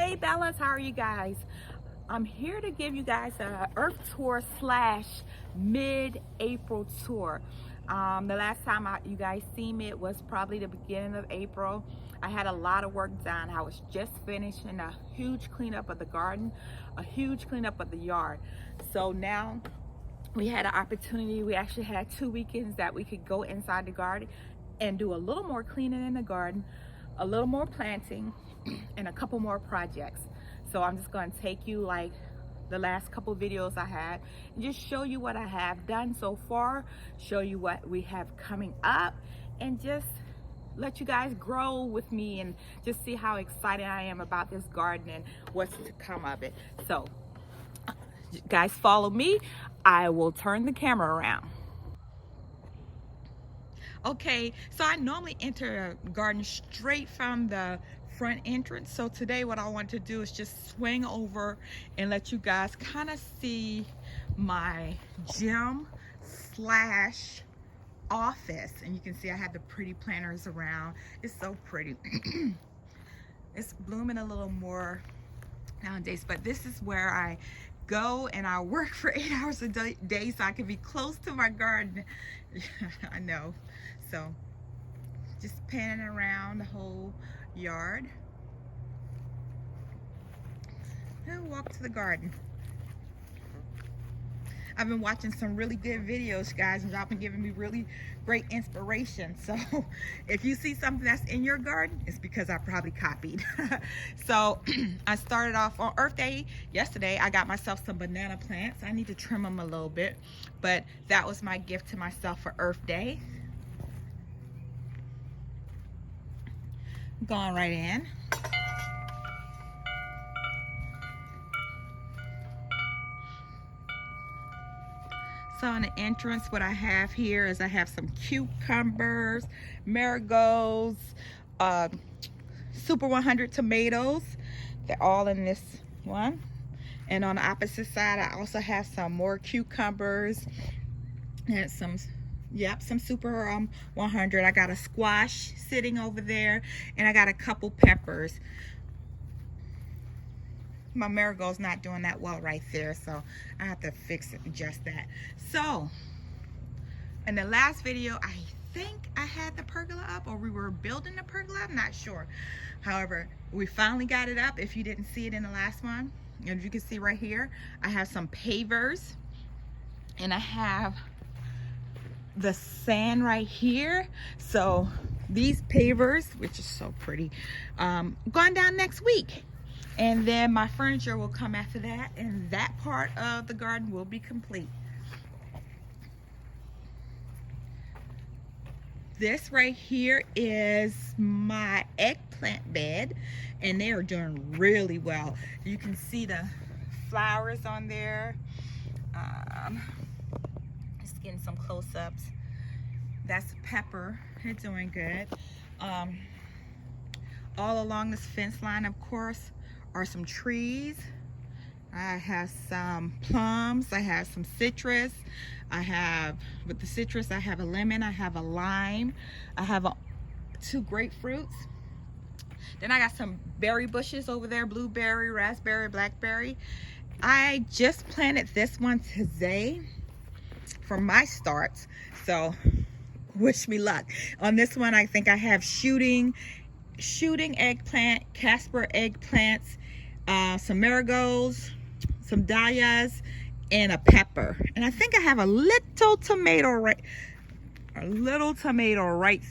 Hey Bellas, how are you guys? I'm here to give you guys a Earth tour slash mid-April tour. The last time you guys seen me, it was probably the beginning of April. I had a lot of work done. I was just finishing a huge cleanup of the garden, a huge cleanup of the yard. So now we had an opportunity. We actually had 2 weekends that we could go inside the garden and do a little more cleaning in the garden, a little more planting, and a couple more projects. So I'm just going to take you like the last couple videos I had and just show you what I have done so far, show you what we have coming up, and just let you guys grow with me and just see how excited I am about this garden and what's to come of it. So guys, follow me. I will turn the camera around. Okay, so I normally enter a garden straight from the front entrance. So today what I want to do is just swing over and let you guys kind of see my gym slash office. And you can see I have the pretty planters around. It's so pretty. It's blooming a little more nowadays, but this is where I go and I work for 8 hours a day so I can be close to my garden. I know. So just panning around the whole yard and walk to the garden. I've been watching some really good videos, guys, and y'all been giving me really great inspiration. So if you see something that's in your garden, it's because I probably copied. So I started off on Earth Day yesterday. I got myself some banana plants. I need to trim them a little bit, but that was my gift to myself for Earth Day. Going right in. So on the entrance, what I have here is I have some cucumbers, marigolds, Super 100 tomatoes. They're all in this one. And on the opposite side, I also have some more cucumbers and some Super 100. I got a squash sitting over there, and I got a couple peppers. My marigold's not doing that well right there, so I have to fix it and adjust that. So in the last video, I think I had the pergola up, or we were building the pergola, I'm not sure. However, we finally got it up. If you didn't see it in the last one, and you can see right here, I have some pavers, and I have the sand right here. So these pavers, which is so pretty, going down next week. And then my furniture will come after that, and that part of the garden will be complete. This right here is my eggplant bed, and they are doing really well. You can see the flowers on there. Just getting some close-ups. That's pepper. They're doing good. All along this fence line, of course, are some trees. I have some plums, I have some citrus, with the citrus I have a lemon, I have a lime, I have 2 grapefruits. Then I got some berry bushes over there, blueberry, raspberry, blackberry. I just planted this one today for my starts, so wish me luck. On this one, I think I have shooting eggplant, Casper eggplants, some marigolds, some dahlias, and a pepper. And I think I have a little tomato right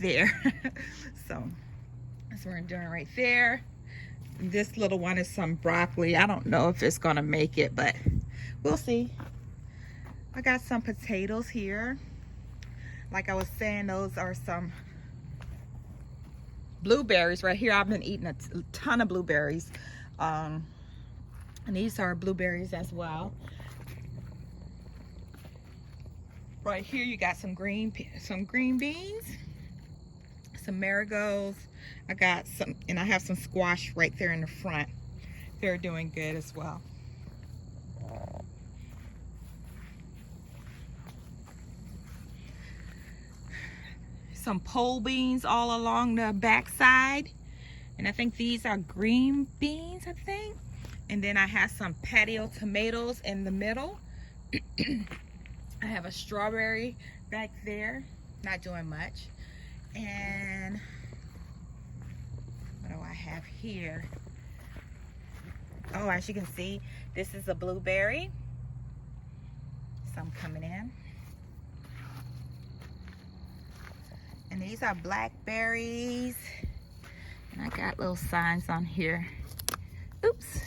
there. So that's what I'm doing right there. This little one is some broccoli. I don't know if it's gonna make it, but we'll see. I got some potatoes here. Like I was saying, those are some blueberries right here. I've been eating a ton of blueberries. And these are blueberries as well. Right here you got some green beans, some marigolds. I got some, and I have some squash right there in the front. They're doing good as well. Some pole beans all along the back side. And I think these are green beans, I think. And then I have some patio tomatoes in the middle. I have a strawberry back there, not doing much. And what do I have here? Oh, as you can see, this is a blueberry. Some coming in. And these are blackberries. And I got little signs on here. Oops.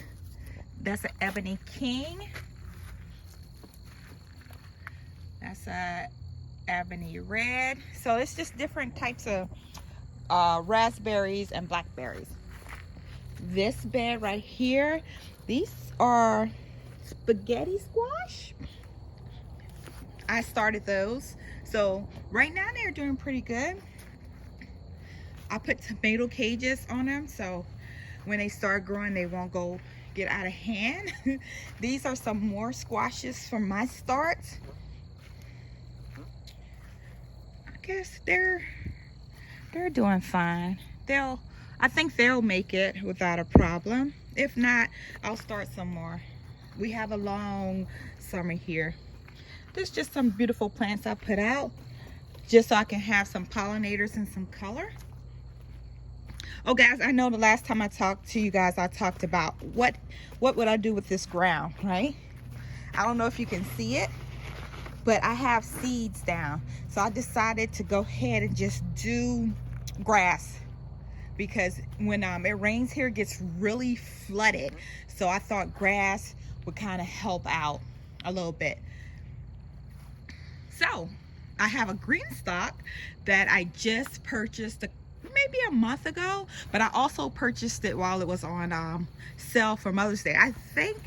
That's an Ebony King. That's a Ebony Red. So it's just different types of raspberries and blackberries. This bed right here, these are spaghetti squash. I started those. So right now they're doing pretty good. I put tomato cages on them, so when they start growing, they won't get out of hand. These are some more squashes from my start. I guess they're doing fine. I think they'll make it without a problem. If not, I'll start some more. We have a long summer here. There's just some beautiful plants I put out just so I can have some pollinators and some color. Oh guys, I know the last time I talked to you guys, I talked about what would I do with this ground, right? I don't know if you can see it, but I have seeds down. So I decided to go ahead and just do grass, because when it rains here, it gets really flooded. So I thought grass would kind of help out a little bit. So I have a green stock that I just purchased maybe a month ago, but I also purchased it while it was on sale for Mother's Day. I think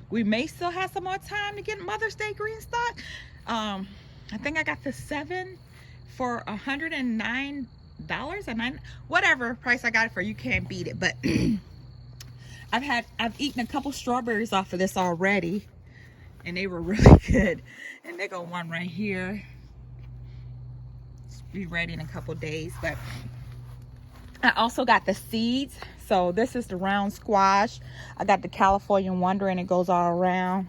we may still have some more time to get Mother's Day green stock. I think I got the 7 for $109 and whatever price I got it for, you can't beat it. But I've eaten a couple strawberries off of this already, and they were really good. And they got one right here. It's be ready in a couple days. But I also got the seeds. So this is the round squash. I got the California Wonder, and it goes all around.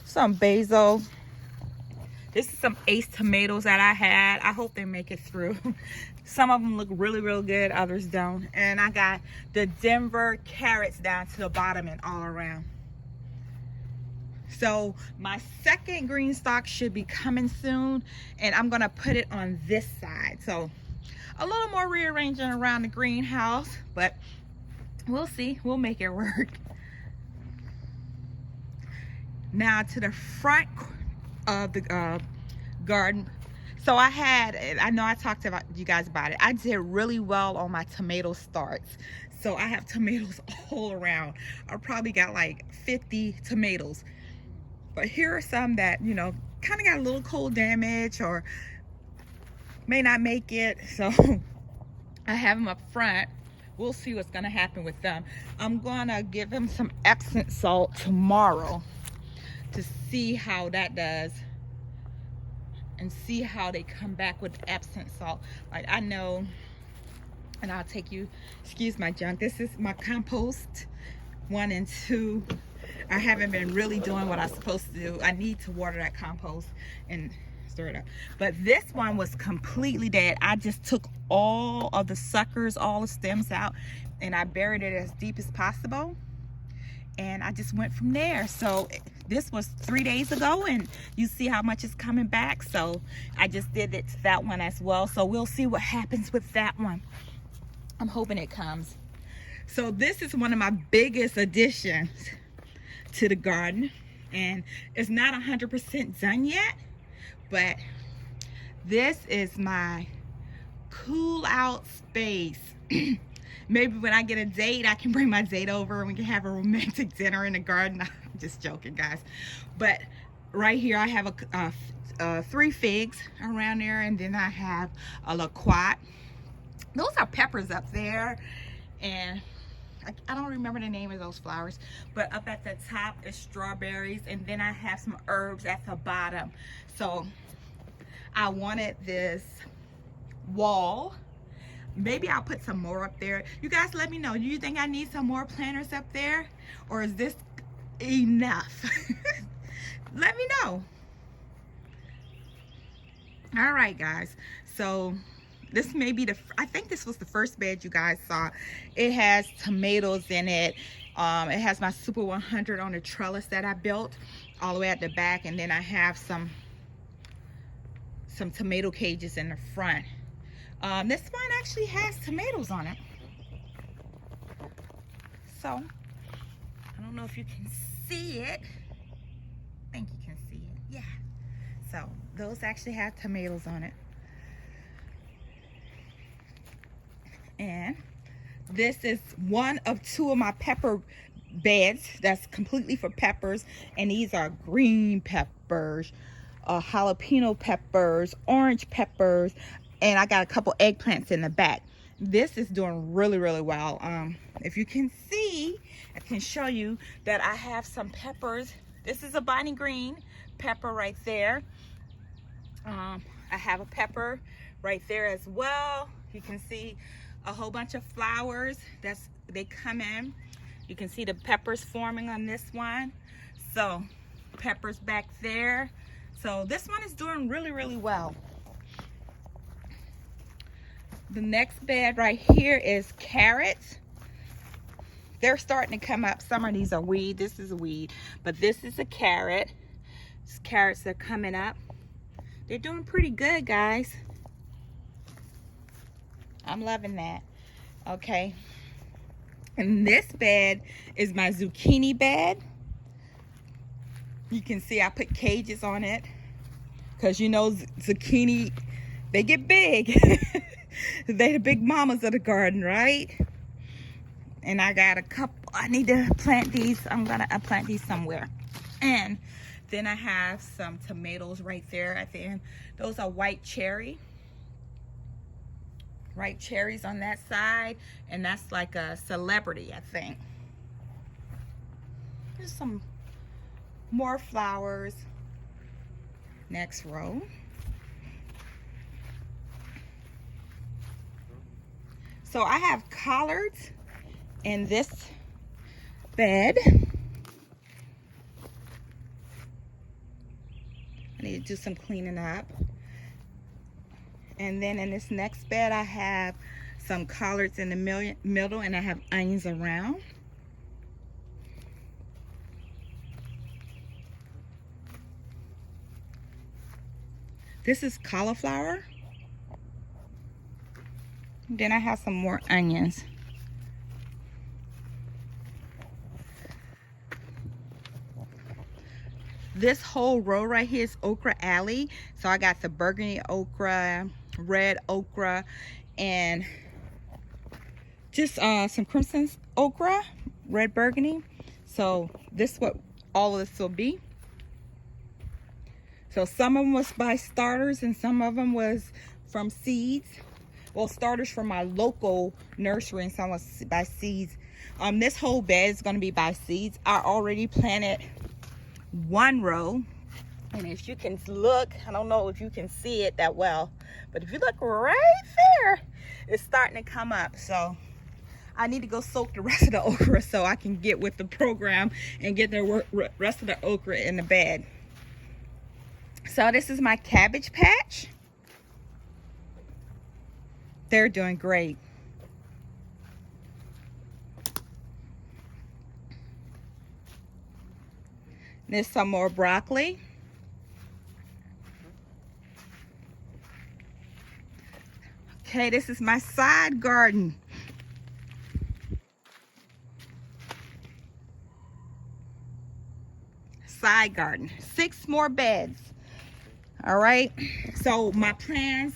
Some basil. This is some Ace tomatoes that I had. I hope they make it through. Some of them look really, real good. Others don't. And I got the Denver carrots down to the bottom and all around. So my second green stock should be coming soon, and I'm gonna put it on this side. So a little more rearranging around the greenhouse, but we'll see. We'll make it work. Now to the front of the garden. So I know I talked about you guys about it. I did really well on my tomato starts. So I have tomatoes all around. I probably got like 50 tomatoes. But here are some that, you know, kind of got a little cold damage or may not make it. So I have them up front. We'll see what's going to happen with them. I'm going to give them some Epsom salt tomorrow to see how that does and see how they come back with Epsom salt. Like, I know, and I'll take you, excuse my junk. This is my compost 1 and 2. I haven't been really doing what I'm supposed to do. I need to water that compost and stir it up. But this one was completely dead. I just took all of the suckers, all the stems out, and I buried it as deep as possible. And I just went from there. So this was 3 days ago, and you see how much is coming back. So I just did it to that one as well. So we'll see what happens with that one. I'm hoping it comes. So this is one of my biggest additions to the garden, and it's not 100% done yet, but this is my cool out space. Maybe when I get a date, I can bring my date over and we can have a romantic dinner in the garden. I'm just joking, guys. But right here I have 3 figs around there, and then I have a loquat. Those are peppers up there, and I don't remember the name of those flowers, but up at the top is strawberries, and then I have some herbs at the bottom. So I wanted this wall Maybe I'll put some more up there. You guys let me know. Do you think I need some more planters up there? Or is this enough? Let me know. All right, guys. So this may be I think this was the first bed you guys saw. It has tomatoes in it. It has my Super 100 on the trellis that I built all the way at the back. And then I have some tomato cages in the front. This one actually has tomatoes on it. So, I don't know if you can see it. I think you can see it. Yeah. So, those actually have tomatoes on it. And this is one of two of my pepper beds that's completely for peppers. And these are green peppers, jalapeno peppers, orange peppers, and I got a couple eggplants in the back. This is doing really, really well. If you can see, I can show you that I have some peppers. This is a Bonnie Green pepper right there. I have a pepper right there as well. You can see a whole bunch of flowers they come in. You can see the peppers forming on this one. So peppers back there. So this one is doing really, really well. The next bed right here is carrots. They're starting to come up. Some of these are weed. This is a weed, but this is a carrot. These carrots are coming up. They're doing pretty good, guys. I'm loving that. Okay. And this bed is my zucchini bed. You can see I put cages on it because you know zucchini, they get big. They the big mamas of the garden, right? And I got a couple. I need to plant these. I'm gonna plant these somewhere. And then I have some tomatoes right there at the end. Those are white cherry. White cherries on that side, and that's like a celebrity, I think. There's some more flowers. Next row. So I have collards in this bed. I need to do some cleaning up. And then in this next bed, I have some collards in the middle, and I have onions around. This is cauliflower. Then I have some more onions. This whole row right here is okra alley. So I got the burgundy okra, red okra, and just some crimson okra, red burgundy. So this is what all of this will be. So some of them was by starters and some of them was from seeds. Well, starters from my local nursery and some was by seeds. This whole bed is going to be by seeds. I already planted one row, and if you can look, I don't know if you can see it that well, but if you look right there, it's starting to come up. So I need to go soak the rest of the okra so I can get with the program and get the rest of the okra in the bed. So this is my cabbage patch. They're doing great. There's some more broccoli. Okay, this is my side garden. Side garden. 6 more beds. All right. So my plans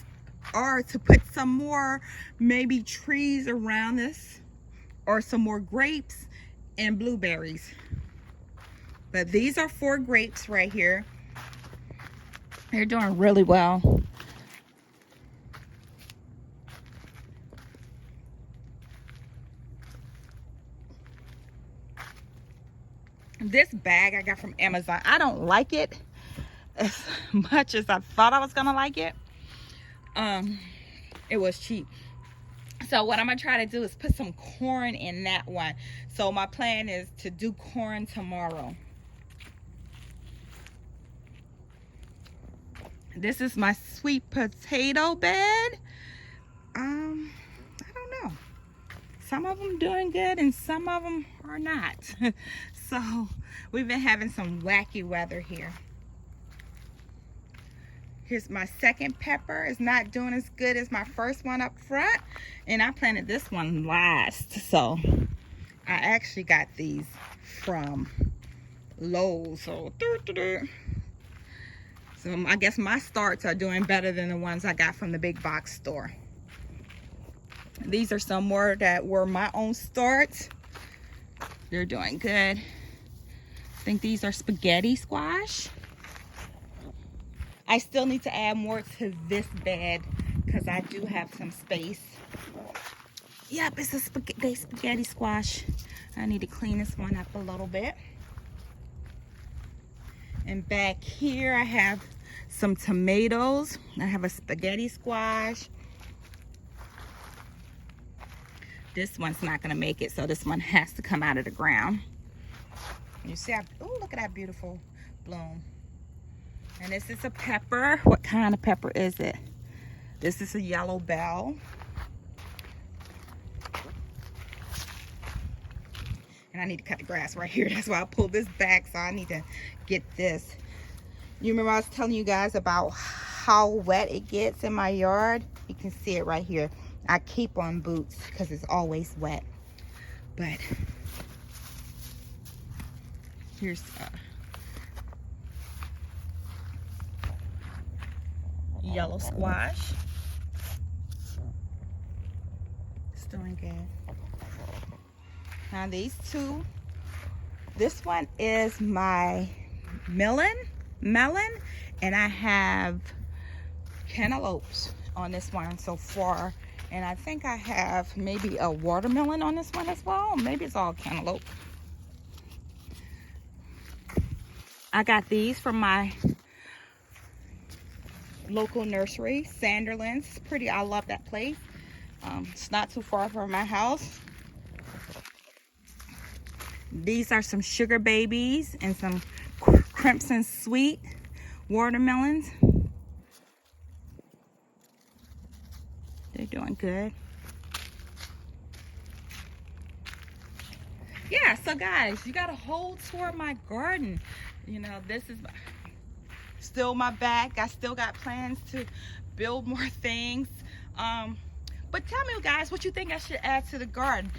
are to put some more maybe trees around this, or some more grapes and blueberries. But these are 4 grapes right here. They're doing really well. This bag I got from Amazon. I don't like it as much as I thought I was gonna like it. It was cheap. So what I'm gonna try to do is put some corn in that one. So my plan is to do corn tomorrow. This is my sweet potato bed. I don't know. Some of them doing good and some of them are not. So we've been having some wacky weather here. Here's my second pepper. It's not doing as good as my first one up front. And I planted this one last. So I actually got these from Lowe's. So I guess my starts are doing better than the ones I got from the big box store. These are some more that were my own starts. They're doing good. I think these are spaghetti squash. I still need to add more to this bed because I do have some space. Yep, it's a spaghetti squash. I need to clean this one up a little bit. And back here I have some tomatoes. I have a spaghetti squash. This one's not gonna make it, so this one has to come out of the ground. You see, oh, look at that beautiful bloom. And this is a pepper. What kind of pepper is it? This is a yellow bell. And I need to cut the grass right here. That's why I pulled this back, so I need to get this. You remember I was telling you guys about how wet it gets in my yard? You can see it right here. I keep on boots because it's always wet. But here's yellow squash. It's doing good. Now these two, this one is my melon, and I have cantaloupes on this one so far. And I think I have maybe a watermelon on this one as well. Maybe it's all cantaloupe. I got these from my local nursery, Sanderlands. It's pretty. I love that place. It's not too far from my house. These are some sugar babies and some crimson sweet watermelons. They're doing good. Yeah, so guys, you got a whole tour of my garden. You know, this is still my back. I still got plans to build more things. But tell me, guys, what you think I should add to the garden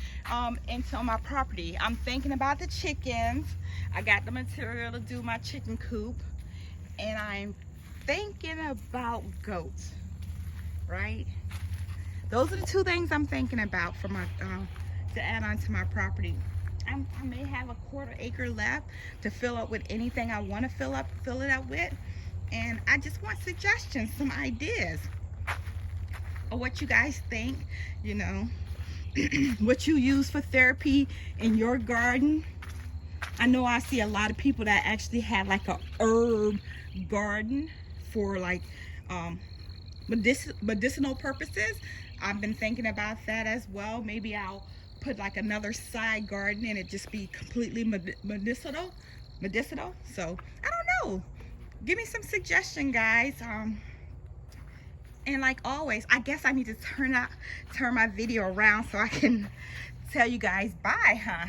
and to my property. I'm thinking about the chickens. I got the material to do my chicken coop. And I'm thinking about goats, right? Those are the two things I'm thinking about for my to add on to my property. I may have a 1/4 acre left to fill up with anything I want to fill it up with. And I just want suggestions, some ideas of what you guys think, you know, what you use for therapy in your garden. I know I see a lot of people that actually have like a herb garden for like medicinal purposes. I've been thinking about that as well. Maybe I'll put like another side garden and it just be completely medicinal. So I don't know, give me some suggestion, guys. And like always, I guess I need to turn my video around so I can tell you guys bye, huh?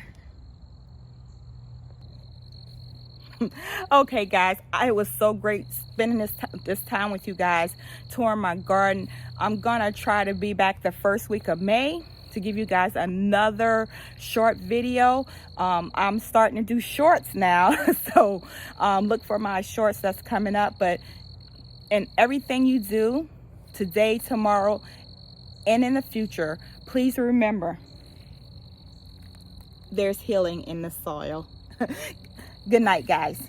Okay guys, it was so great spending this time with you guys, touring my garden. I'm gonna try to be back the first week of May to give you guys another short video. I'm starting to do shorts now, so look for my shorts that's coming up. But in everything you do today, tomorrow, and in the future, please remember there's healing in the soil. Good night, guys.